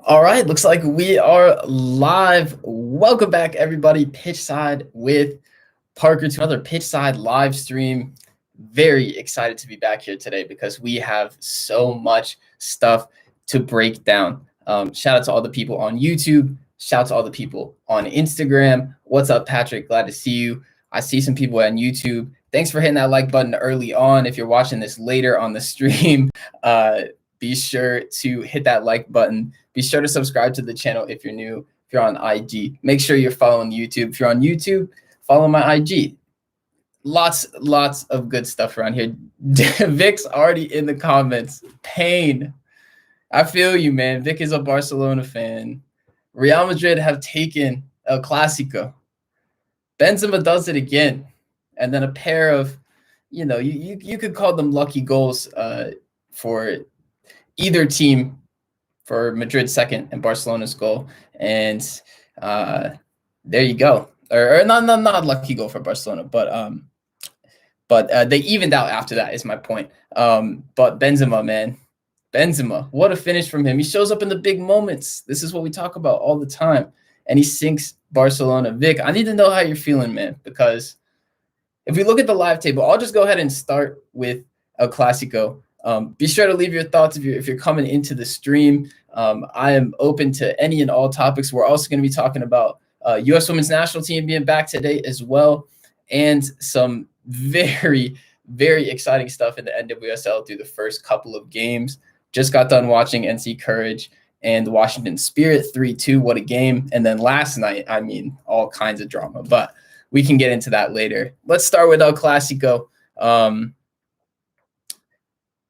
All right, looks like we are live. Welcome back, everybody. Pitchside with Parker to another Pitchside live stream. Very excited to be back here today because we have so much stuff to break down. Shout out to all the people on YouTube. Shout out to all the people on Instagram. What's up, Patrick? Glad to see you. I see some people on YouTube. Thanks for hitting that like button early on. If you're watching this later on the stream, be sure to hit that like button. Be sure to subscribe to the channel if you're new. If you're on IG, make sure you're following YouTube. If you're on YouTube, follow my IG. Lots of good stuff around here. Vic's already in the comments. Pain. I feel you, man. Vic is a Barcelona fan. Real Madrid have taken El Clasico. Benzema does it again. And then a pair of, you could call them lucky goals for either team, for Madrid's second and Barcelona's goal. And there you go. Or not lucky goal for Barcelona, but they evened out after that is my point. But Benzema, man. Benzema, what a finish from him. He shows up in the big moments. This is what we talk about all the time. And he sinks Barcelona. Vic, I need to know how you're feeling, man, because if we look at the live table, I'll just go ahead and start with El Clasico. Be sure to leave your thoughts if you're coming into the stream. I am open to any and all topics. We're also going to be talking about U.S. Women's National Team being back today as well, and some very, very exciting stuff in the NWSL through the first couple of games. Just got done watching NC Courage and the Washington Spirit 3-2. What a game. And then last night, I mean, all kinds of drama, but we can get into that later. Let's start with El Clasico.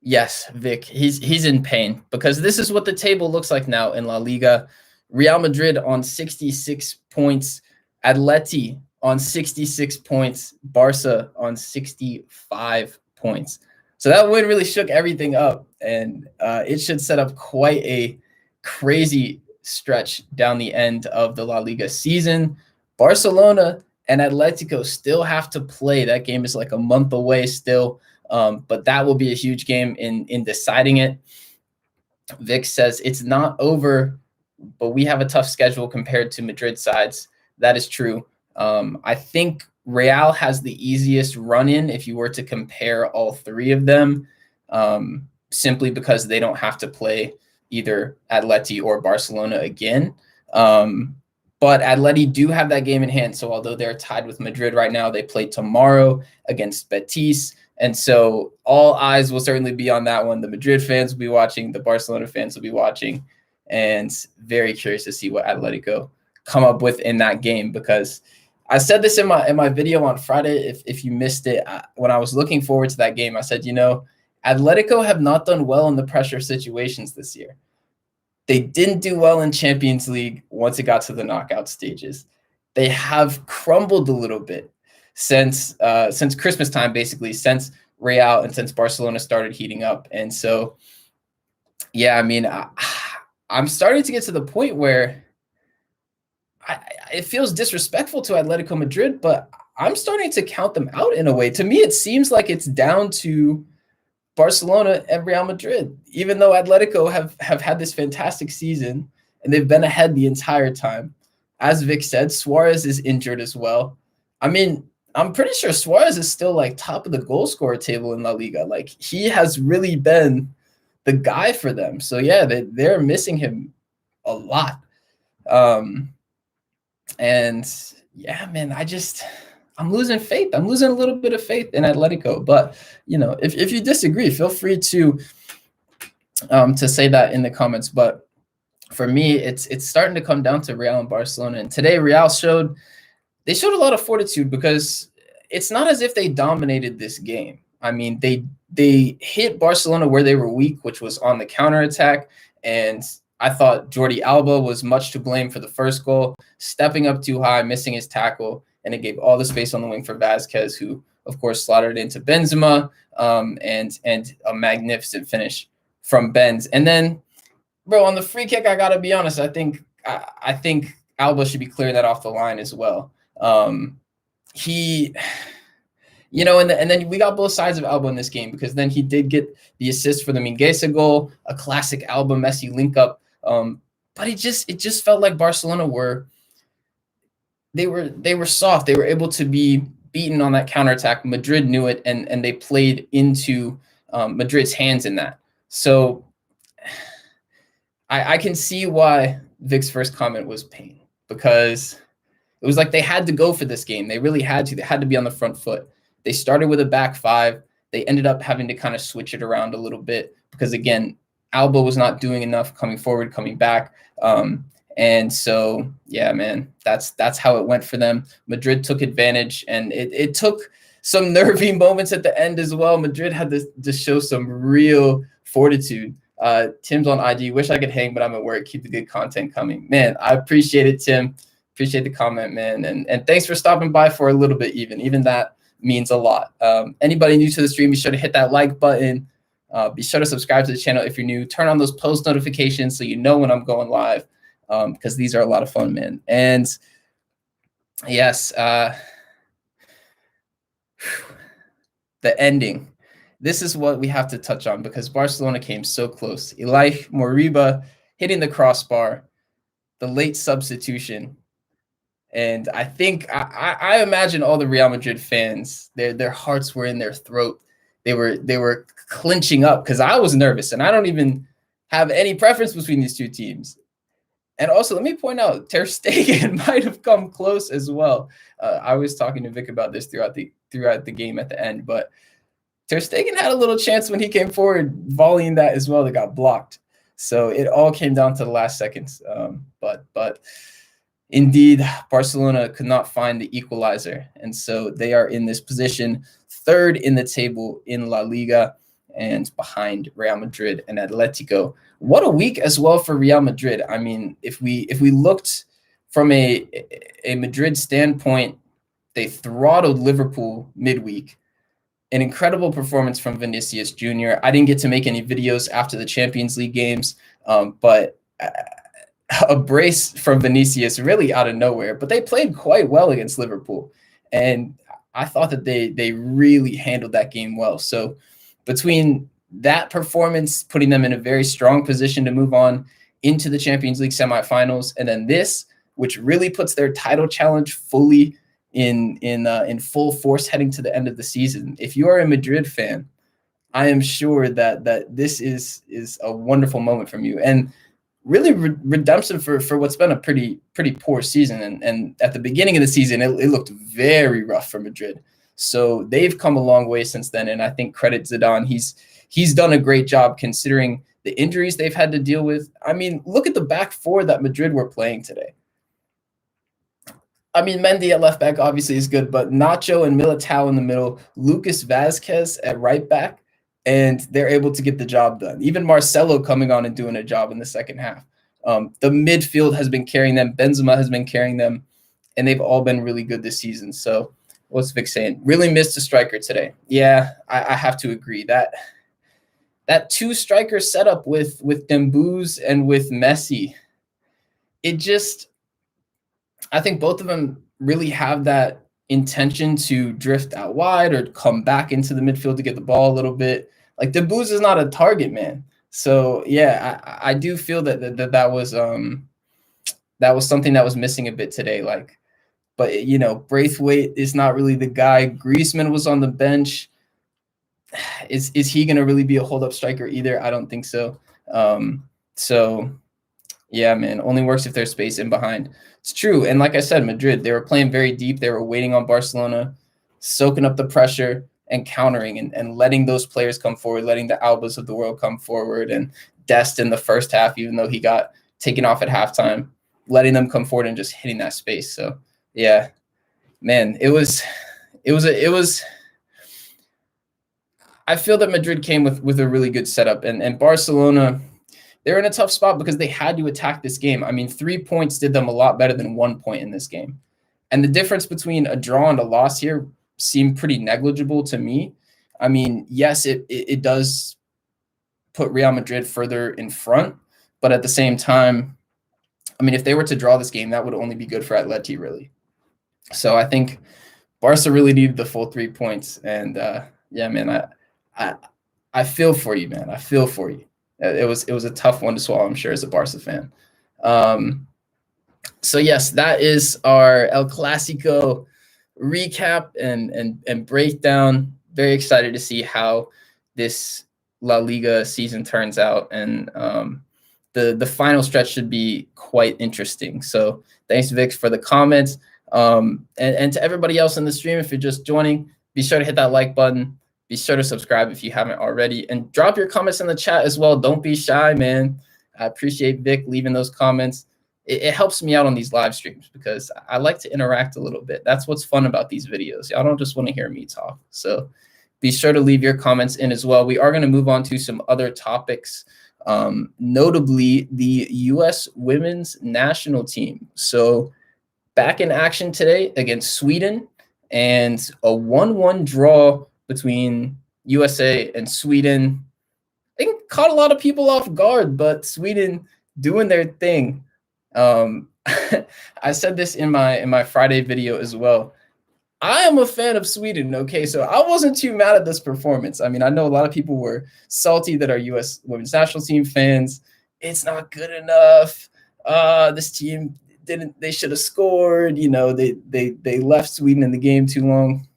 Yes, Vic, he's in pain because this is what the table looks like now in La Liga. Real Madrid on 66 points, Atleti on 66 points, Barca on 65 points. So that win really shook everything up, and it should set up quite a crazy stretch down the end of the La Liga season. Barcelona and Atletico still have to play. That game is like a month away still. But that will be a huge game in deciding it. Vic says it's not over, but we have a tough schedule compared to Madrid sides. That is true. I think Real has the easiest run-in if you were to compare all three of them, simply because they don't have to play either Atleti or Barcelona again. But Atleti do have that game in hand. So although they're tied with Madrid right now, they play tomorrow against Betis. And so all eyes will certainly be on that one. The Madrid fans will be watching. The Barcelona fans will be watching. And very curious to see what Atletico come up with in that game, because I said this in my video on Friday. If you missed it, when I was looking forward to that game, I said, Atletico have not done well in the pressure situations this year. They didn't do well in Champions League once it got to the knockout stages. They have crumbled a little bit since Christmas time, basically, since Real and since Barcelona started heating up. And so, yeah, I mean, I'm starting to get to the point where it feels disrespectful to Atletico Madrid, but I'm starting to count them out in a way. To me, it seems like it's down to Barcelona and Real Madrid, even though Atletico have had this fantastic season and they've been ahead the entire time. As Vic said, Suarez is injured as well. I mean, I'm pretty sure Suarez is still like top of the goal scorer table in La Liga. Like, he has really been the guy for them. So yeah, they're missing him a lot. And yeah, man, I'm losing faith. I'm losing a little bit of faith in Atletico. But if you disagree, feel free to say that in the comments. But for me, it's starting to come down to Real and Barcelona. And today, Real showed a lot of fortitude, because it's not as if they dominated this game. I mean, they hit Barcelona where they were weak, which was on the counterattack. And I thought Jordi Alba was much to blame for the first goal, stepping up too high, missing his tackle, and it gave all the space on the wing for Vasquez, who, of course, slaughtered into Benzema, and a magnificent finish from Benz. And then, bro, on the free kick, I got to be honest, I think Alba should be clearing that off the line as well. And then we got both sides of Alba in this game, because then he did get the assist for the Mingueza goal, a classic Alba Messi link up. but it just felt like Barcelona were soft. They were able to be beaten on that counterattack. Madrid knew it, and they played into Madrid's hands in that. So I can see why Vic's first comment was pain, because it was like they had to go for this game. They really had to. They had to be on the front foot. They started with a back five. They ended up having to kind of switch it around a little bit because, again, Alba was not doing enough coming forward, coming back. And so, yeah, man, that's how it went for them. Madrid took advantage, and it took some nervy moments at the end as well. Madrid had to show some real fortitude. Tim's on IG. Wish I could hang, but I'm at work. Keep the good content coming. Man, I appreciate it, Tim. Appreciate the comment, man. And thanks for stopping by for a little bit even that means a lot. Anybody new to the stream, be sure to hit that like button. Be sure to subscribe to the channel if you're new. Turn on those post notifications so you know when I'm going live, because these are a lot of fun, man. And yes, the ending. This is what we have to touch on because Barcelona came so close. Ilai Moriba hitting the crossbar, the late substitution. And I think I imagine all the Real Madrid fans, their hearts were in their throat. They were clinching up because I was nervous, and I don't even have any preference between these two teams. And also, let me point out, Ter Stegen might have come close as well. I was talking to Vic about this throughout the game at the end, but Ter Stegen had a little chance when he came forward, volleying that as well that got blocked. So it all came down to the last seconds. But indeed, Barcelona could not find the equalizer, and so they are in this position, third in the table in La Liga, and behind Real Madrid and Atletico. What a week as well for Real Madrid. I mean, if we looked from a Madrid standpoint, they throttled Liverpool midweek. An incredible performance from Vinicius Jr. I didn't get to make any videos after the Champions League games, but a brace from Vinicius really out of nowhere. But they played quite well against Liverpool, and I thought that they really handled that game well. So between that performance, putting them in a very strong position to move on into the Champions League semifinals, and then this, which really puts their title challenge fully in full force heading to the end of the season. If you are a Madrid fan, I am sure that this is a wonderful moment from you, and really redemption for what's been a pretty poor season. And at the beginning of the season, it looked very rough for Madrid. So they've come a long way since then, and I think credit Zidane. He's done a great job considering the injuries they've had to deal with. I mean, look at the back four that Madrid were playing today. I mean, Mendy at left back obviously is good, but Nacho and Militao in the middle, Lucas Vazquez at right back, and they're able to get the job done. Even Marcelo coming on and doing a job in the second half. The midfield has been carrying them. Benzema has been carrying them, and they've all been really good this season. So what's Vic saying? Really missed a striker today. Yeah, I have to agree. That two-striker setup with Dembouz and with Messi, I think both of them really have that intention to drift out wide or come back into the midfield to get the ball a little bit. Like, Dembouz is not a target man. So, yeah, I do feel that was something that was missing a bit today. Like, but, you know, Braithwaite is not really the guy. Griezmann was on the bench. Is he going to really be a hold-up striker either? I don't think so. So, yeah, man, only works if there's space in behind. It's true. And like I said, Madrid, they were playing very deep. They were waiting on Barcelona, soaking up the pressure and countering and letting those players come forward, letting the Albas of the world come forward, and Dest in the first half, even though he got taken off at halftime, letting them come forward and just hitting that space. So, yeah, man, it was I feel that Madrid came with a really good setup, and Barcelona, they're in a tough spot because they had to attack this game. I mean, 3 points did them a lot better than 1 point in this game. And the difference between a draw and a loss here seemed pretty negligible to me. I mean, yes, it does put Real Madrid further in front, but at the same time, I mean, if they were to draw this game, that would only be good for Atleti, really. So I think Barca really needed the full 3 points. And, yeah, man, I feel for you, man. I feel for you. It was a tough one to swallow, I'm sure, as a Barca fan. So yes, that is our El Clasico recap and breakdown. Very excited to see how this La Liga season turns out, and the final stretch should be quite interesting. So thanks, Vic, for the comments, and to everybody else in the stream. If you're just joining, be sure to hit that like button. Be sure to subscribe if you haven't already, and drop your comments in the chat as well. Don't be shy, man. I appreciate Vic leaving those comments. It helps me out on these live streams because I like to interact a little bit. That's what's fun about these videos. Y'all don't just want to hear me talk. So be sure to leave your comments in as well. We are going to move on to some other topics, notably the U.S. women's national team. So back in action today against Sweden, and a 1-1 draw between USA and Sweden. I think caught a lot of people off guard, but Sweden doing their thing. I said this in my Friday video as well. I am a fan of Sweden, okay? So I wasn't too mad at this performance. I mean, I know a lot of people were salty that are U.S. women's national team fans. It's not good enough. This team they should have scored. You know, they left Sweden in the game too long.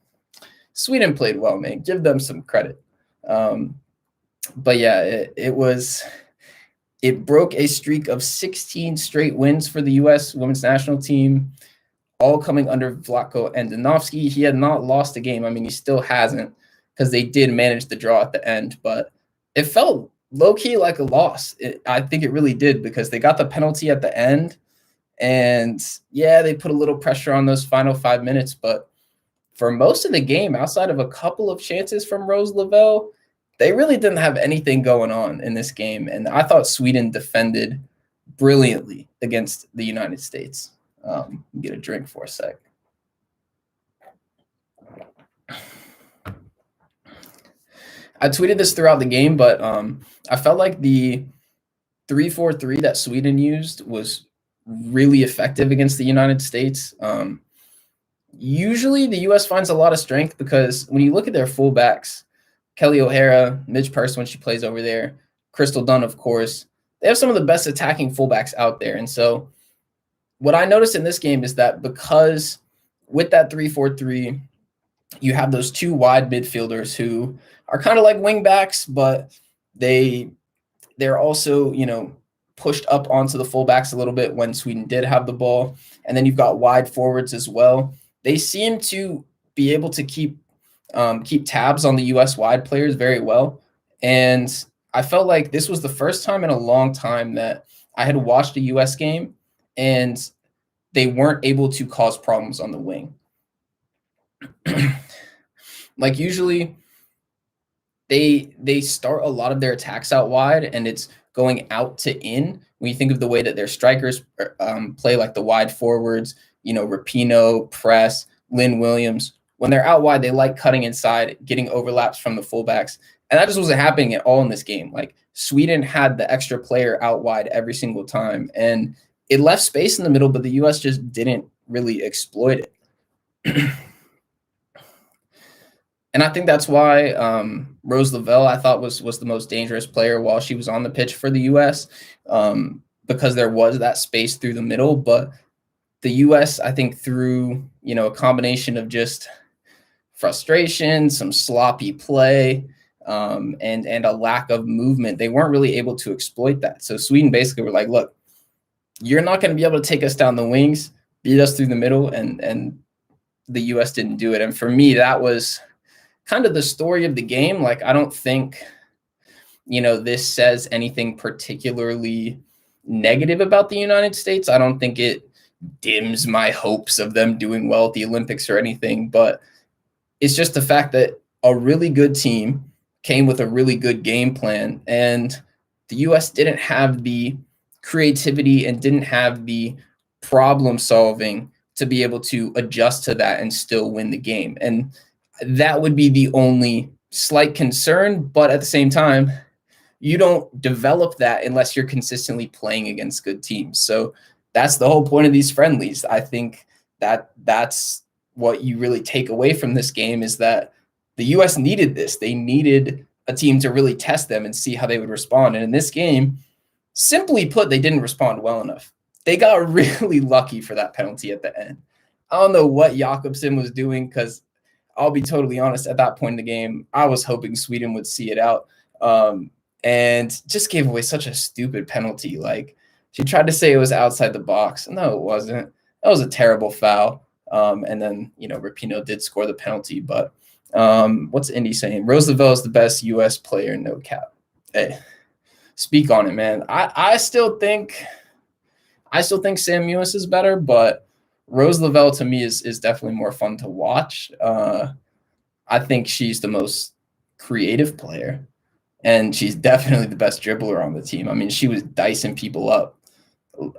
Sweden played well, man. Give them some credit. But yeah, it broke a streak of 16 straight wins for the U.S. women's national team, all coming under Vlatko Andonovski. He had not lost a game. I mean, he still hasn't, because they did manage the draw at the end, but it felt low-key like a loss. I think it really did, because they got the penalty at the end, and yeah, they put a little pressure on those final 5 minutes, but for most of the game, outside of a couple of chances from Rose Lavelle, they really didn't have anything going on in this game. And I thought Sweden defended brilliantly against the United States. Get a drink for a sec. I tweeted this throughout the game, but I felt like the 3-4-3 that Sweden used was really effective against the United States. Usually the U.S. finds a lot of strength, because when you look at their fullbacks, Kelly O'Hara, Midge Purse when she plays over there, Crystal Dunn, of course, they have some of the best attacking fullbacks out there. And so what I noticed in this game is that, because with that 3-4-3, you have those two wide midfielders who are kind of like wing backs, but they're also, you know, pushed up onto the fullbacks a little bit when Sweden did have the ball. And then you've got wide forwards as well. They seem to be able to keep tabs on the U.S. wide players very well. And I felt like this was the first time in a long time that I had watched a U.S. game and they weren't able to cause problems on the wing. Like, usually they start a lot of their attacks out wide, and it's going out to in. When you think of the way that their strikers play, like the wide forwards, you know, Rapinoe, Press, Lynn Williams, when they're out wide, they like cutting inside, getting overlaps from the fullbacks. And that just wasn't happening at all in this game. Like, Sweden had the extra player out wide every single time, and it left space in the middle, but the U.S. just didn't really exploit it. And I think that's why Rose Lavelle, I thought, was the most dangerous player while she was on the pitch for the U.S., because there was that space through the middle. But the U.S., I think, through, you know, a combination of just frustration, some sloppy play, and a lack of movement, they weren't really able to exploit that. So Sweden basically were like, look, you're not going to be able to take us down the wings, beat us through the middle, and the U.S. didn't do it. And for me, that was kind of the story of the game. Like, I don't think, you know, this says anything particularly negative about the United States. I don't think it dims my hopes of them doing well at the Olympics or anything, but it's just the fact that a really good team came with a really good game plan, and the U.S. didn't have the creativity and didn't have the problem solving to be able to adjust to that and still win the game. And that would be the only slight concern, but at the same time, you don't develop that unless you're consistently playing against good teams. So that's the whole point of these friendlies. I think that's what you really take away from this game, is that the U.S. needed this. They needed a team to really test them and see how they would respond. And in this game, Simply put, they didn't respond well enough. They got really lucky for that penalty at the end. I don't know what Jakobsen was doing, because I'll be totally honest, at that point in the game, I was hoping Sweden would see it out, and just gave away such a stupid penalty. Like, she tried to say it was outside the box. No, it wasn't. That was a terrible foul. And then, Rapinoe did score the penalty. But what's Indy saying? Rose Lavelle is the best U.S. player, no cap. Hey, speak on it, man. I still think Sam Mewis is better, but Rose Lavelle to me is definitely more fun to watch. I think she's the most creative player, and she's definitely the best dribbler on the team. I mean, she was dicing people up.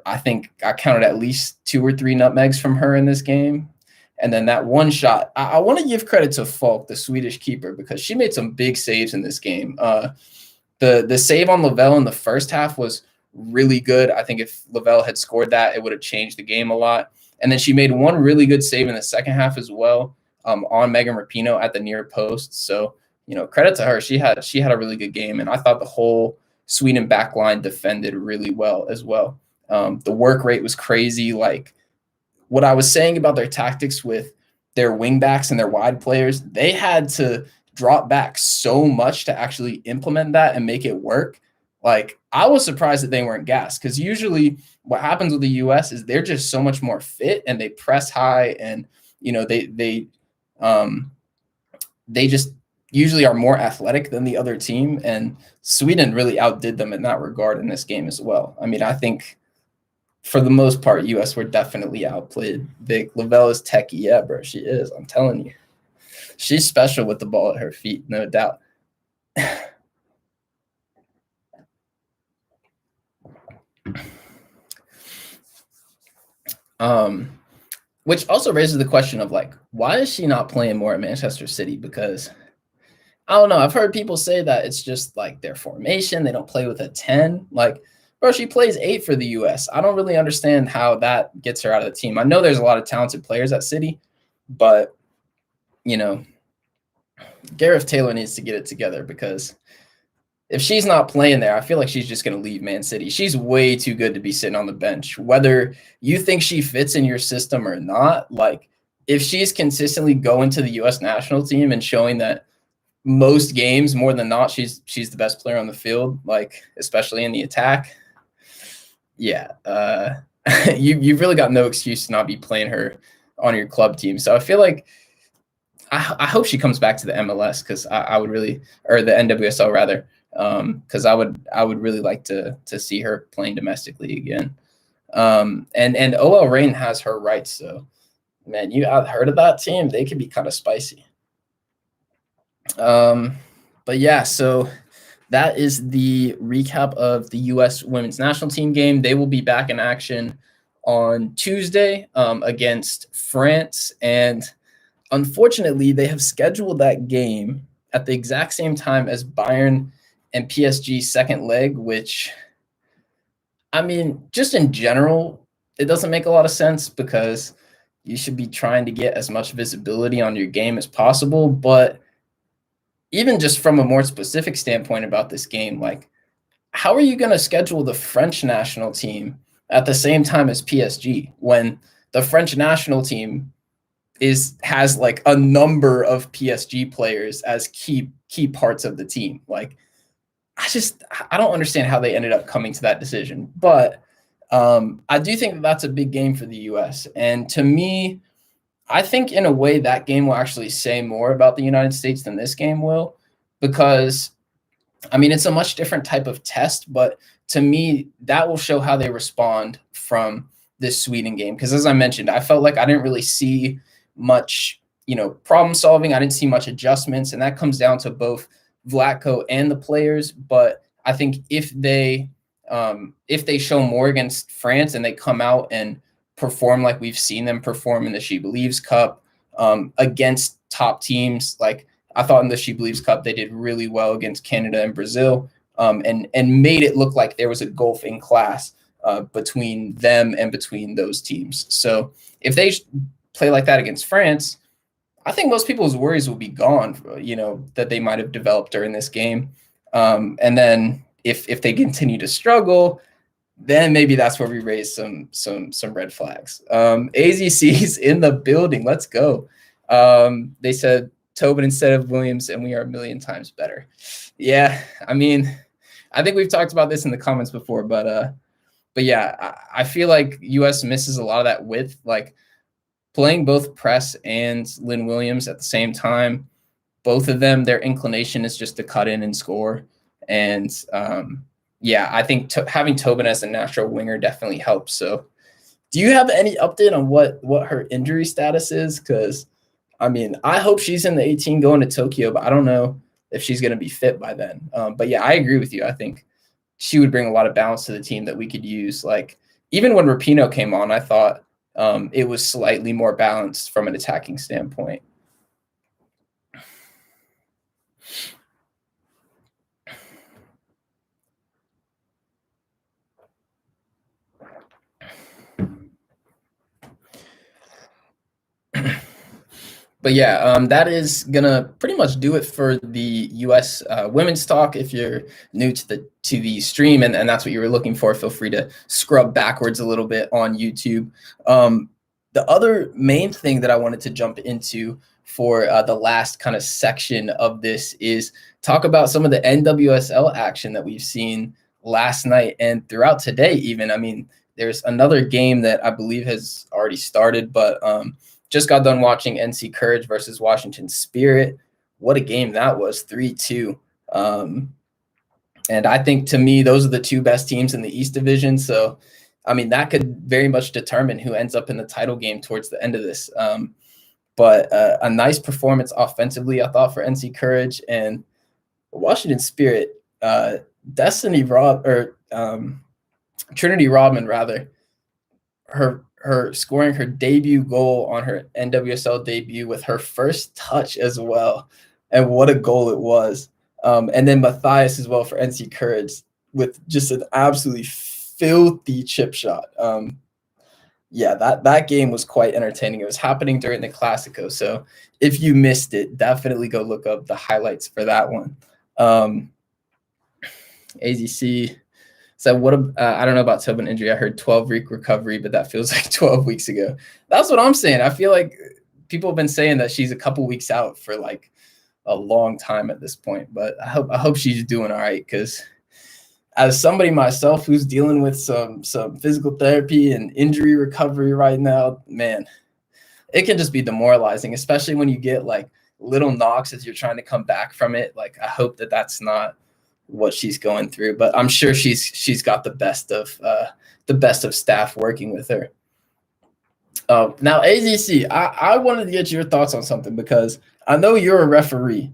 I think I counted at least 2 or 3 nutmegs from her in this game. And then that one shot, I want to give credit to Falk, the Swedish keeper, because she made some big saves in this game. The save on Lavelle in the first half was really good. I think if Lavelle had scored that, it would have changed the game a lot. And then she made one really good save in the second half as well, on Megan Rapinoe at the near post. So, credit to her. She had a really good game, and I thought the whole Sweden backline defended really well as well. The work rate was crazy. Like, what I was saying about their tactics with their wingbacks and their wide players, they had to drop back so much to actually implement that and make it work. Like, I was surprised that they weren't gassed, because usually what happens with the U.S. is they're just so much more fit and they press high, and they just usually are more athletic than the other team. And Sweden really outdid them in that regard in this game as well. I mean, I think for the most part, U.S. were definitely outplayed. Vic, Lavelle is techie. Yeah, bro, she is. I'm telling you. She's special with the ball at her feet, no doubt. Which also raises the question of, like, why is she not playing more at Manchester City? Because I don't know. I've heard people say that it's just like their formation. They don't play with a 10. Like, bro, she plays 8 for the U.S. I don't really understand how that gets her out of the team. I know there's a lot of talented players at City, but, Gareth Taylor needs to get it together, because if she's not playing there, I feel like she's just going to leave Man City. She's way too good to be sitting on the bench. Whether you think she fits in your system or not, like, if she's consistently going to the U.S. national team and showing that most games, more than not, she's the best player on the field, like, especially in the attack, yeah, you've really got no excuse to not be playing her on your club team. So I feel like I hope she comes back to the MLS, because I would really, or the NWSL rather, because I would really like to see her playing domestically again. And OL Reign has her rights, so man, I've heard of that team. They could be kind of spicy. But yeah, so that is the recap of the U.S. women's national team game. They will be back in action on Tuesday against France, and unfortunately, they have scheduled that game at the exact same time as Bayern and PSG's second leg, which, I mean, just in general, it doesn't make a lot of sense, because you should be trying to get as much visibility on your game as possible. But even just from a more specific standpoint about this game, like, how are you going to schedule the French national team at the same time as PSG, when the French national team has like a number of PSG players as key parts of the team? Like, I don't understand how they ended up coming to that decision. But I do think that that's a big game for the U.S. And to me, I think in a way that game will actually say more about the United States than this game will, because, I mean, it's a much different type of test, but to me, that will show how they respond from this Sweden game. Because as I mentioned, I felt like I didn't really see much, problem solving. I didn't see much adjustments, and that comes down to both Vlatko and the players. But I think if they show more against France and they come out and perform like we've seen them perform in the She Believes Cup against top teams, like I thought in the She Believes Cup they did really well against Canada and Brazil, and made it look like there was a gulf in class between them and between those teams. So if they play like that against France, I think most people's worries will be gone, that they might have developed during this game. And then, if they continue to struggle, then maybe that's where we raise some red flags. AZC's in the building. Let's go. They said Tobin instead of Williams, and we are a million times better. Yeah, I mean, I think we've talked about this in the comments before, but yeah, I feel like US misses a lot of that width, like playing both Press and Lynn Williams at the same time. Both of them, their inclination is just to cut in and score. And yeah, I think having Tobin as a natural winger definitely helps. So do you have any update on what her injury status is? Because, I mean, I hope she's in the 18 going to Tokyo, but I don't know if she's going to be fit by then. But yeah, I agree with you. I think she would bring a lot of balance to the team that we could use. Like, even when Rapinoe came on, I thought it was slightly more balanced from an attacking standpoint. But yeah, that is gonna pretty much do it for the U.S. Women's talk. If you're new to the stream and that's what you were looking for, feel free to scrub backwards a little bit on YouTube. The other main thing that I wanted to jump into for the last kind of section of this is talk about some of the NWSL action that we've seen last night and throughout today. Even, I mean, there's another game that I believe has already started, but just got done watching NC Courage versus Washington Spirit. What a game that was, 3-2. And I think, to me, those are the two best teams in the East Division. So, I mean, that could very much determine who ends up in the title game towards the end of this. But a nice performance offensively, I thought, for NC Courage. And Washington Spirit, Trinity Rodman, rather, her scoring her debut goal on her NWSL debut with her first touch as well. And what a goal it was. And then Matthias as well for NC Courage with just an absolutely filthy chip shot. Yeah, that game was quite entertaining. It was happening during the Clasico. So if you missed it, definitely go look up the highlights for that one. AZC said, I don't know about Tobin injury. I heard 12-week recovery, but that feels like 12 weeks ago. That's what I'm saying. I feel like people have been saying that she's a couple weeks out for like a long time at this point, but I hope she's doing all right, because as somebody myself who's dealing with some physical therapy and injury recovery right now, man, it can just be demoralizing, especially when you get like little knocks as you're trying to come back from it. Like, I hope that that's not what she's going through, but I'm sure she's got the best of staff working with her. Now, AZC, I wanted to get your thoughts on something, because I know you're a referee,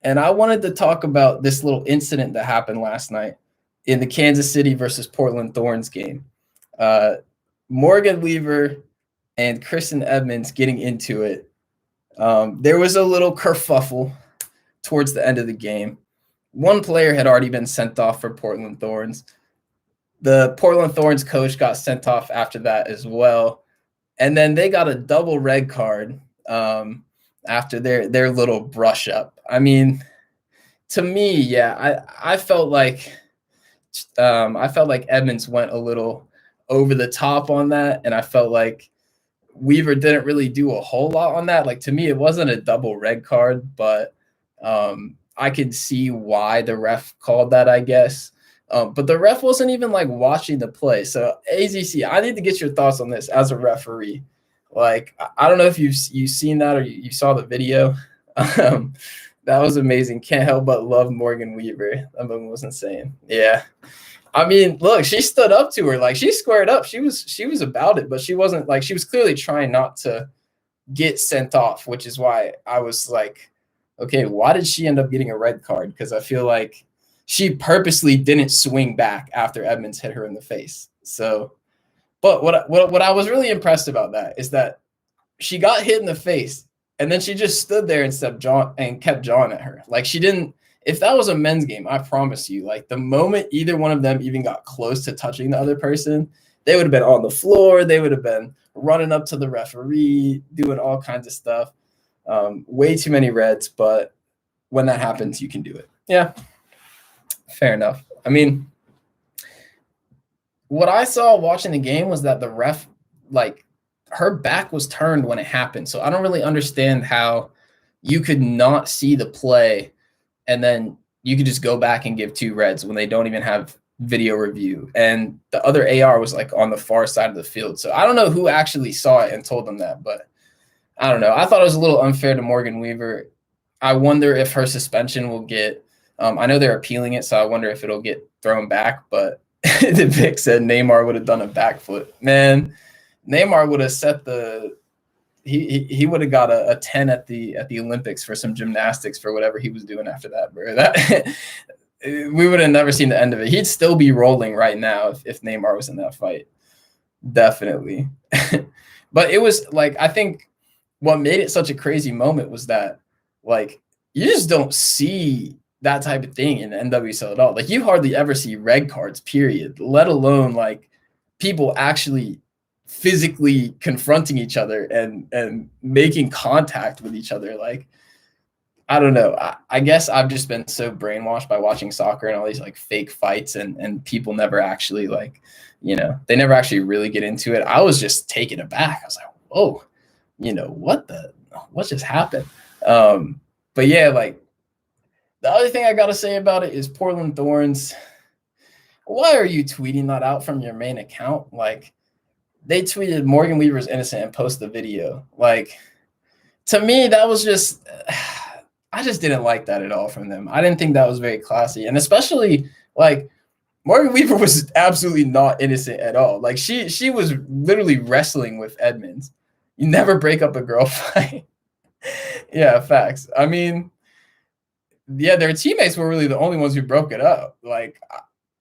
and I wanted to talk about this little incident that happened last night in the Kansas City versus Portland Thorns game. Morgan Weaver and Kristen Edmonds getting into it. There was a little kerfuffle towards the end of the game. One player had already been sent off for Portland Thorns. The Portland Thorns coach got sent off after that as well. And then they got a double red card after their little brush up. I mean, to me, yeah, I felt like Edmonds went a little over the top on that, and I felt like Weaver didn't really do a whole lot on that. Like, to me, it wasn't a double red card, but I could see why the ref called that, I guess. But the ref wasn't even like watching the play. So AZC, I need to get your thoughts on this as a referee. Like, I don't know if you've seen that or you saw the video. That was amazing. Can't help but love Morgan Weaver. That one was insane. Yeah. I mean, look, she stood up to her. Like, she squared up. She was about it, but she wasn't like, she was clearly trying not to get sent off, which is why I was like, okay, why did she end up getting a red card? Because I feel like she purposely didn't swing back after Edmonds hit her in the face. So, but what I was really impressed about that is that she got hit in the face, and then she just stood there and kept jawing at her. Like, she didn't. If that was a men's game, I promise you, like, the moment either one of them even got close to touching the other person, they would have been on the floor. They would have been running up to the referee, doing all kinds of stuff. Way too many reds, but when that happens, you can do it. Yeah. Fair enough. I mean, what I saw watching the game was that the ref, like, her back was turned when it happened. So I don't really understand how you could not see the play and then you could just go back and give 2 reds when they don't even have video review. And the other AR was like on the far side of the field. So I don't know who actually saw it and told them that, but I don't know. I thought it was a little unfair to Morgan Weaver. I wonder if her suspension will get I know they're appealing it, so I wonder if it'll get thrown back. But the Vic said Neymar would have done a backflip. Man, Neymar would have set the he would have got a 10 at the Olympics for some gymnastics for whatever he was doing after that, bro. That we would have never seen the end of it. He'd still be rolling right now if Neymar was in that fight. Definitely. But it was like, I think what made it such a crazy moment was that, like, you just don't see that type of thing in the NWSL at all. Like, you hardly ever see red cards, period, let alone like people actually physically confronting each other and making contact with each other. Like, I don't know. I guess I've just been so brainwashed by watching soccer and all these like fake fights and people never actually, like, you know, they never actually really get into it. I was just taken aback. I was like, whoa, you know, what just happened? But yeah, like, the other thing I got to say about it is Portland Thorns. Why are you tweeting that out from your main account? Like, they tweeted Morgan Weaver's innocent and post the video. Like, to me, that was just, I just didn't like that at all from them. I didn't think that was very classy. And especially, like, Morgan Weaver was absolutely not innocent at all. Like, she was literally wrestling with Edmonds. You never break up a girl fight. Yeah, facts. I mean, yeah, their teammates were really the only ones who broke it up. Like,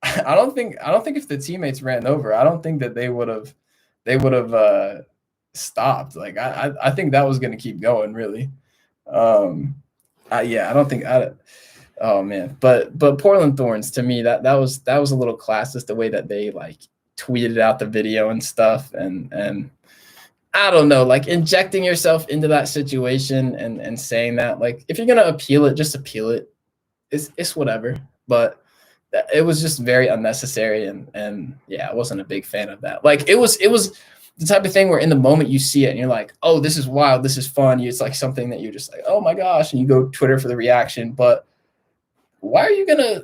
I don't think if the teammates ran over, I don't think that they would have stopped. Like, I think that was going to keep going, really. Yeah, I don't think oh man, but Portland Thorns, to me, that was a little classist, the way that they like tweeted out the video and stuff, and I don't know, like, injecting yourself into that situation and saying that, like, if you're gonna appeal it, just appeal it. It's whatever. But it was just very unnecessary, and yeah, I wasn't a big fan of that. Like, it was the type of thing where in the moment you see it and you're like, oh, this is wild, this is fun. It's like something that you're just like, oh my gosh, and you go Twitter for the reaction. But why are you gonna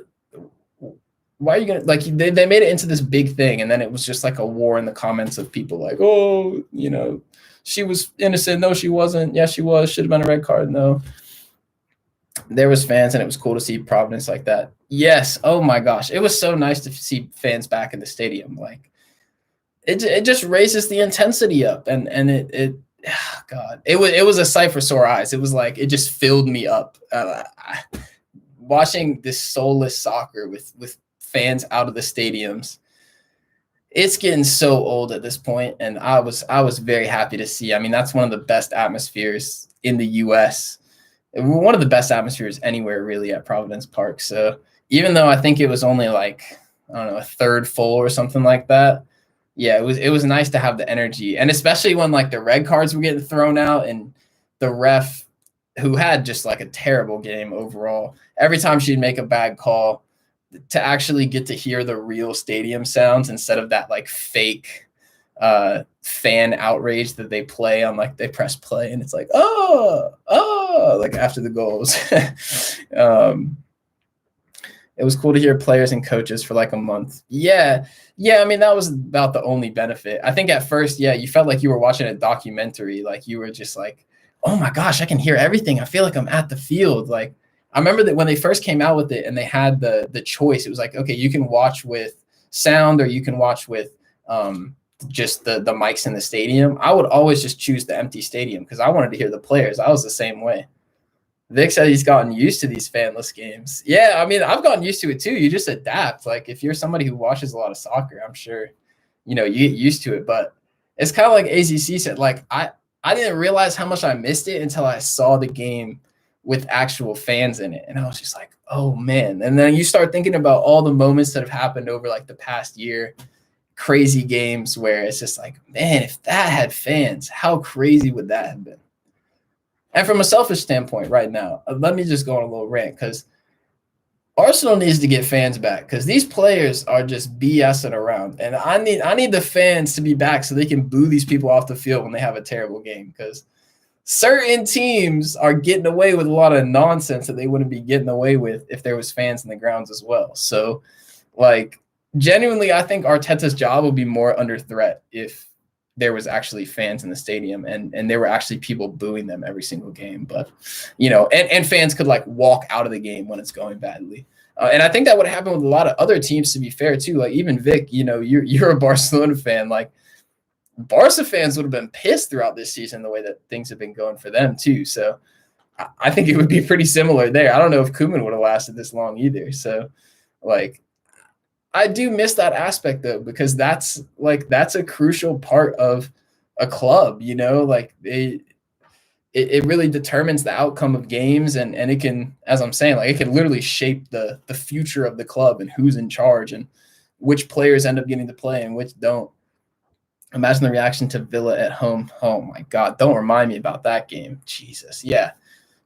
like, they made it into this big thing, and then it was just like a war in the comments of people like, oh, you know, she was innocent. No, she wasn't. Yeah, she was. Should have been a red card. No. There was fans, and it was cool to see Providence like that. Yes. Oh my gosh. It was so nice to see fans back in the stadium. Like, it just raises the intensity up, and it God, it was a sight for sore eyes. It was like, it just filled me up. Watching this soulless soccer with fans out of the stadiums, it's getting so old at this point, and I was very happy to see. I mean, that's one of the best atmospheres in the U.S. One of the best atmospheres anywhere, really, at Providence Park. So even though I think it was only like, I don't know, a third full or something like that, yeah, it was nice to have the energy, and especially when like the red cards were getting thrown out and the ref, who had just like a terrible game overall, every time she'd make a bad call, to actually get to hear the real stadium sounds instead of that like fake fan outrage that they play on, like, they press play and it's like, oh, like after the goals. It was cool to hear players and coaches for like a month. Yeah. I mean, that was about the only benefit. I think at first, yeah, you felt like you were watching a documentary. Like, you were just like, oh my gosh, I can hear everything. I feel like I'm at the field. Like, I remember that when they first came out with it and they had the choice, it was like, okay, you can watch with sound or you can watch with just the mics in the stadium. I would always just choose the empty stadium because I wanted to hear the players. I was the same way. Vic said he's gotten used to these fanless games. Yeah, I mean, I've gotten used to it too. You just adapt. Like, if you're somebody who watches a lot of soccer, I'm sure, you know, you get used to it. But it's kind of like AZC said, like, I didn't realize how much I missed it until I saw the game with actual fans in it. And I was just like, oh man. And then you start thinking about all the moments that have happened over like the past year, crazy games where it's just like, man, if that had fans, how crazy would that have been? And from a selfish standpoint right now, let me just go on a little rant, because Arsenal needs to get fans back because these players are just BSing around, and I need the fans to be back so they can boo these people off the field when they have a terrible game, because certain teams are getting away with a lot of nonsense that they wouldn't be getting away with if there was fans in the grounds as well. So, like, genuinely, I think Arteta's job would be more under threat if there was actually fans in the stadium and there were actually people booing them every single game. But, and fans could like walk out of the game when it's going badly. And I think that would happen with a lot of other teams, to be fair, too. Like, even Vic, you're a Barcelona fan. Like, Barca fans would have been pissed throughout this season the way that things have been going for them, too. So I think it would be pretty similar there. I don't know if Koeman would have lasted this long either. So, like, I do miss that aspect, though, because that's a crucial part of a club, like it really determines the outcome of games, and it can, as I'm saying, like, it can literally shape the future of the club and who's in charge and which players end up getting to play and which don't. Imagine the reaction to Villa at home. Oh my God, don't remind me about that game. Jesus. Yeah.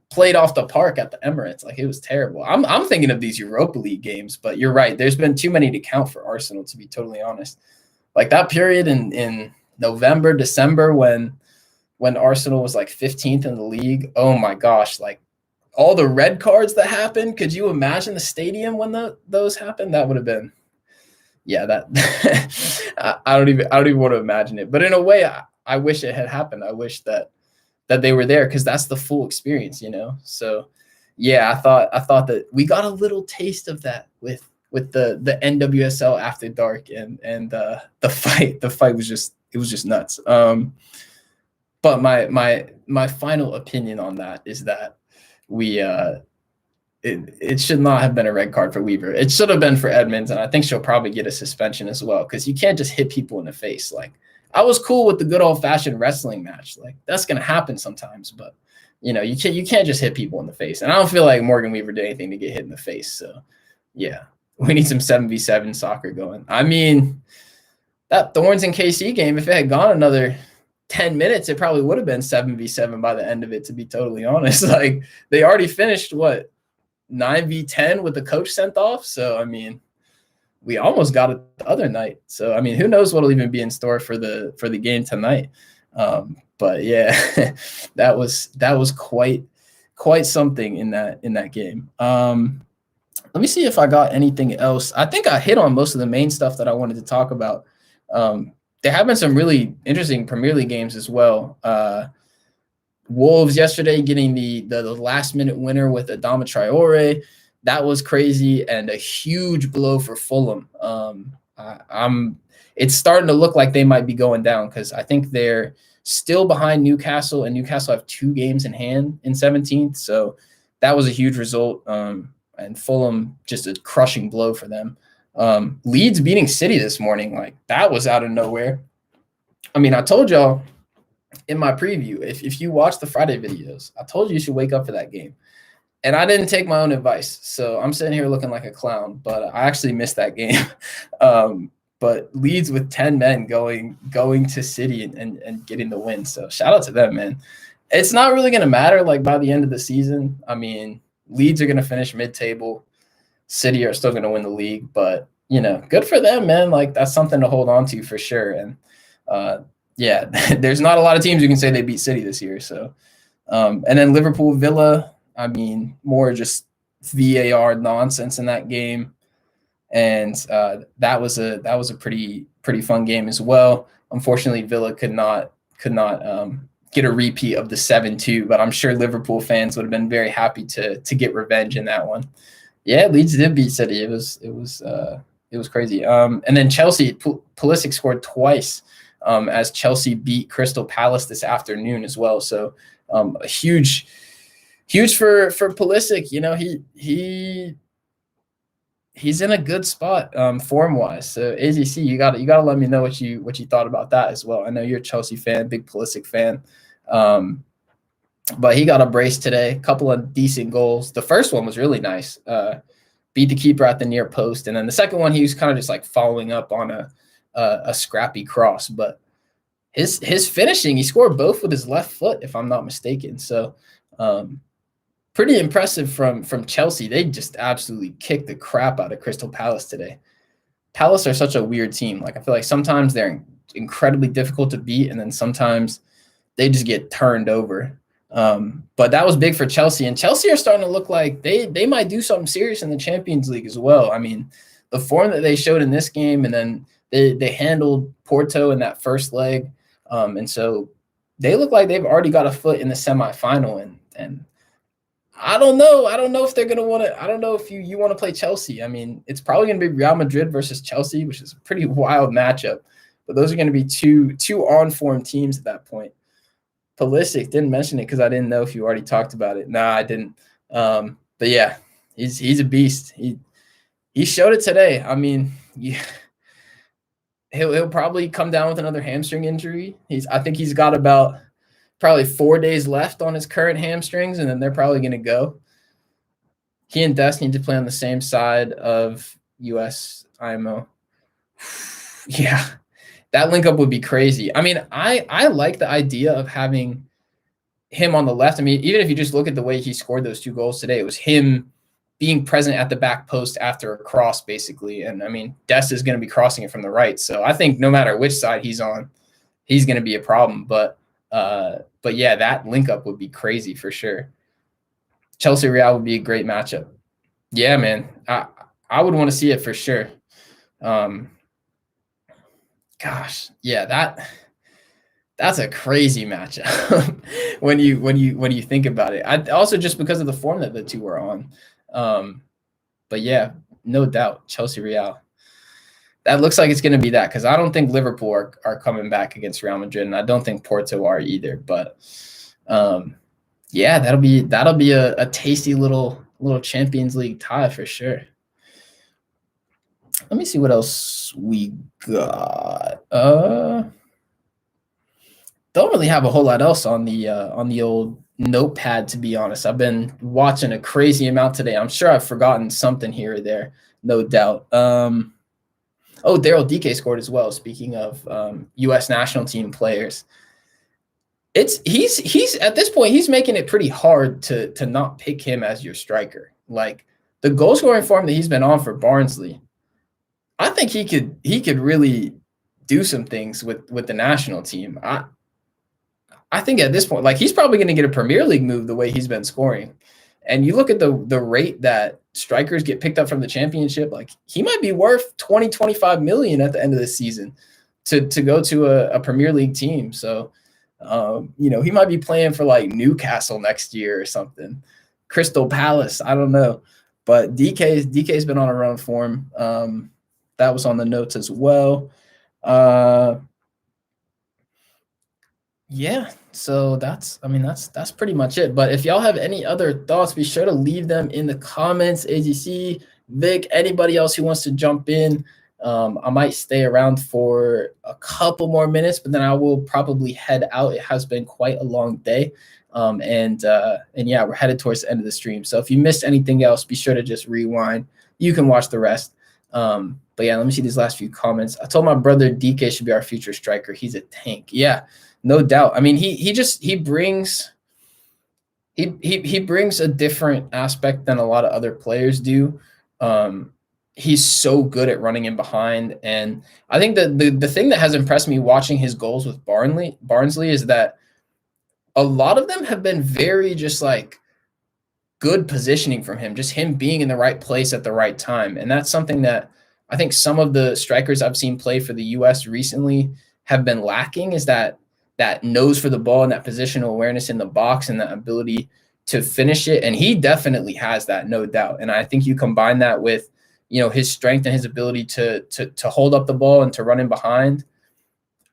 Played off the park at the Emirates. Like, it was terrible. I'm thinking of these Europa League games, but you're right. There's been too many to count for Arsenal, to be totally honest. Like, that period in November, December, when Arsenal was like 15th in the league. Oh my gosh. Like, all the red cards that happened. Could you imagine the stadium when those happened? That would have been, yeah, that I don't even want to imagine it. But in a way, I wish it had happened. I wish that they were there, because that's the full experience, So, yeah, I thought that we got a little taste of that with the NWSL After Dark and the fight. The fight was just nuts. But my final opinion on that is that it should not have been a red card for Weaver. It should have been for Edmonds, and I think she'll probably get a suspension as well, because you can't just hit people in the face. Like, I was cool with the good old-fashioned wrestling match. Like, that's going to happen sometimes, but, you can't just hit people in the face. And I don't feel like Morgan Weaver did anything to get hit in the face. So, yeah, we need some 7v7 soccer going. I mean, that Thorns and KC game, if it had gone another 10 minutes, it probably would have been 7v7 by the end of it, to be totally honest. Like, they already finished, 9v10 with the coach sent off? So, I mean, we almost got it the other night. So, I mean, who knows what'll even be in store for the game tonight. But yeah, that was quite something in that game. Let me see if I got anything else. I think I hit on most of the main stuff that I wanted to talk about. There have been some really interesting Premier League games as well. Wolves yesterday getting the last minute winner with Adama Traore. That was crazy, and a huge blow for Fulham. It's starting to look like they might be going down, because I think they're still behind Newcastle, and Newcastle have 2 games in hand in 17th. So that was a huge result. And Fulham, just a crushing blow for them. Leeds beating City this morning, like, that was out of nowhere. I mean, I told y'all in my preview, if you watch the Friday videos, I told you should wake up for that game. And I didn't take my own advice. So I'm sitting here looking like a clown, but I actually missed that game. But Leeds with 10 men going to City and getting the win. So shout out to them, man. It's not really going to matter, like, by the end of the season. I mean, Leeds are going to finish mid-table. City are still going to win the league. But, good for them, man. Like, that's something to hold on to for sure. And, yeah, there's not a lot of teams who can say they beat City this year. So, and then Liverpool, Villa, I mean, more just VAR nonsense in that game. And that was a pretty fun game as well. Unfortunately, Villa could not get a repeat of the 7-2, but I'm sure Liverpool fans would have been very happy to get revenge in that one. Yeah, Leeds did beat City. It was crazy. And then Chelsea, Pulisic scored twice as Chelsea beat Crystal Palace this afternoon as well. So a huge for Pulisic. He's in a good spot form wise. So AZC, you gotta let me know what you thought about that as well. I know you're a Chelsea fan, big Pulisic fan. But he got a brace today, a couple of decent goals. The first one was really nice. Beat the keeper at the near post. And then the second one, he was kind of just like following up on a scrappy cross. But his finishing, he scored both with his left foot, if I'm not mistaken. So pretty impressive from Chelsea. They just absolutely kicked the crap out of Crystal Palace today. Palace are such a weird team. Like, I feel like sometimes they're incredibly difficult to beat, and then sometimes they just get turned over. But that was big for Chelsea, and Chelsea are starting to look like they might do something serious in the Champions League as well. I mean, the form that they showed in this game, and then they handled Porto in that first leg, and so they look like they've already got a foot in the semifinal. And I don't know. I don't know if they're gonna want to. I don't know if you want to play Chelsea. I mean, it's probably gonna be Real Madrid versus Chelsea, which is a pretty wild matchup. But those are gonna be two on form teams at that point. Pulisic, didn't mention it because I didn't know if you already talked about it. Nah, I didn't. But yeah, he's a beast. He showed it today. I mean, yeah, he'll probably come down with another hamstring injury. I think he's got about probably 4 days left on his current hamstrings, and then they're probably going to go. He and Des need to play on the same side of USIMO. Yeah, that link up would be crazy. I mean, I like the idea of having him on the left. I mean, even if you just look at the way he scored those 2 goals today, it was him being present at the back post after a cross, basically. And I mean, Des is going to be crossing it from the right. So I think no matter which side he's on, he's going to be a problem. But yeah, that link up would be crazy for sure. Chelsea Real would be a great matchup. Yeah, man. I would want to see it for sure. Gosh, yeah, that's a crazy matchup when you think about it. Also just because of the form that the two are on. But yeah, no doubt, Chelsea Real. That looks like it's going to be that, because I don't think Liverpool are coming back against Real Madrid, and I don't think Porto are either. But yeah, that'll be a tasty little Champions League tie for sure. Let me see what else we got. Don't really have a whole lot else on the old notepad, to be honest. I've been watching a crazy amount today. I'm sure I've forgotten something here or there, no doubt. Oh, Daryl DK scored as well. Speaking of U.S. national team players, he's at this point he's making it pretty hard to not pick him as your striker. Like, the goal scoring form that he's been on for Barnsley, I think he could really do some things with the national team. I think at this point, like, he's probably going to get a Premier League move the way he's been scoring. And you look at the rate that strikers get picked up from the Championship, like, he might be worth 20-25 million at the end of the season to go to a Premier League team. So, he might be playing for like Newcastle next year or something, Crystal Palace. I don't know, but DK's been on a run form. That was on the notes as well. Yeah, so that's pretty much it. But if y'all have any other thoughts, be sure to leave them in the comments. AZC, Vic, anybody else who wants to jump in. I might stay around for a couple more minutes, but then I will probably head out. It has been quite a long day. And yeah, we're headed towards the end of the stream. So if you missed anything else, be sure to just rewind. You can watch the rest. But yeah, let me see these last few comments. I told my brother DK should be our future striker. He's a tank. Yeah, no doubt. I mean, he brings a different aspect than a lot of other players do. He's so good at running in behind. And I think that the thing that has impressed me watching his goals with Barnsley is that a lot of them have been very just like good positioning from him, just him being in the right place at the right time. And that's something that I think some of the strikers I've seen play for the US recently have been lacking, is that nose for the ball and that positional awareness in the box and that ability to finish it. And he definitely has that, no doubt. And I think you combine that with, his strength and his ability to hold up the ball and to run in behind.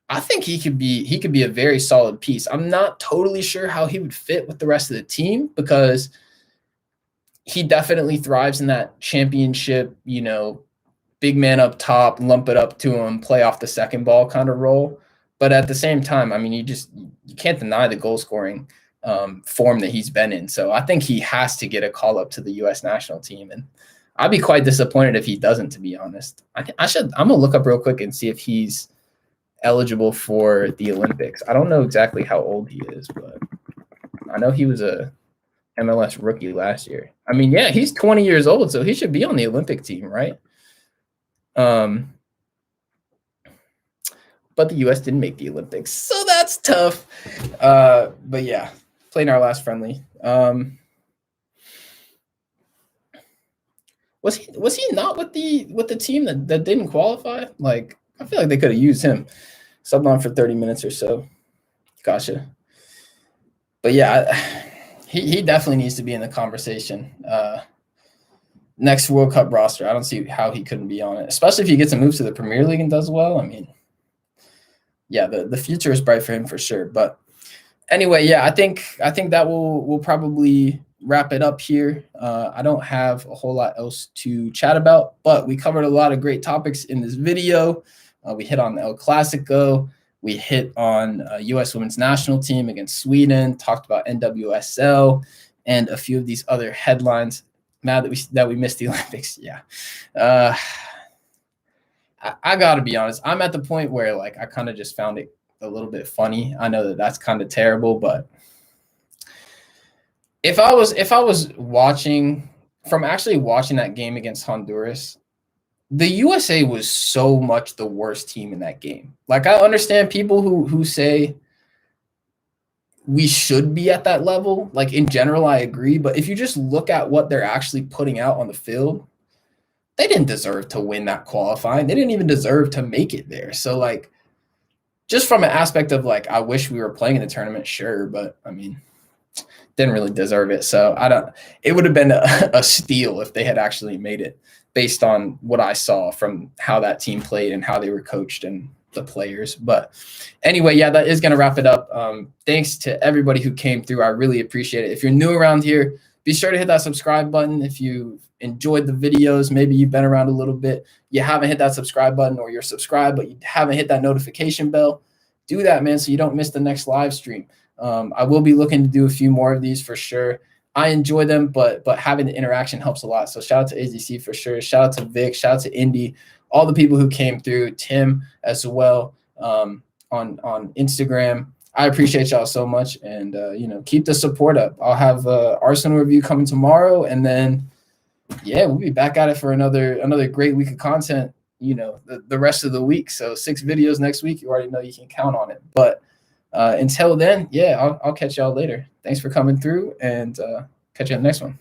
I think he could be a very solid piece. I'm not totally sure how he would fit with the rest of the team, because he definitely thrives in that Championship, big man up top, lump it up to him, play off the second ball kind of role. But at the same time, I mean, you can't deny the goal scoring form that he's been in. So I think he has to get a call up to the U.S. national team, and I'd be quite disappointed if he doesn't, to be honest. I'm gonna look up real quick and see if he's eligible for the Olympics. I don't know exactly how old he is, but I know he was a MLS rookie last year. I mean, yeah, he's 20 years old, so he should be on the Olympic team, right? But the U.S. didn't make the Olympics, so that's tough. But yeah, playing our last friendly. Was he not with the team that didn't qualify? Like, I feel like they could have used him, subbed on for 30 minutes or so. Gotcha. But yeah, he definitely needs to be in the conversation. Next World Cup roster, I don't see how he couldn't be on it, especially if he gets a move to the Premier League and does well. I mean, yeah, the future is bright for him for sure. But anyway, yeah, I think that we'll probably wrap it up here. I don't have a whole lot else to chat about, but we covered a lot of great topics in this video. We hit on the El Clasico. We hit on U.S. women's national team against Sweden, talked about NWSL, and a few of these other headlines. Mad that we missed the Olympics. Yeah. I got to be honest. I'm at the point where, like, I kind of just found it a little bit funny. I know that that's kind of terrible, but if I was watching that game against Honduras, the USA was so much the worst team in that game. Like, I understand people who say we should be at that level. Like, in general, I agree. But if you just look at what they're actually putting out on the field, they didn't deserve to win that qualifying. They didn't even deserve to make it there. So, like, just from an aspect of, like, I wish we were playing in the tournament, sure. But, I mean, didn't really deserve it. So, it would have been a steal if they had actually made it, based on what I saw from how that team played and how they were coached and the players. But anyway, yeah, that is going to wrap it up. Thanks to everybody who came through. I really appreciate it. If you're new around here, be sure to hit that subscribe button. If you enjoyed the videos, maybe you've been around a little bit, you haven't hit that subscribe button, or you're subscribed but you haven't hit that notification bell, do that, man, so you don't miss the next live stream. I will be looking to do a few more of these for sure. I enjoy them, but having the interaction helps a lot. So shout out to AZC for sure. Shout out to Vic. Shout out to Indy. All the people who came through. Tim as well on Instagram. I appreciate y'all so much, and keep the support up. I'll have Arsenal review coming tomorrow, and then we'll be back at it for another great week of content. The rest of the week. So 6 videos next week. You already know you can count on it. But until then, I'll catch y'all later. Thanks for coming through, and catch you on the next one.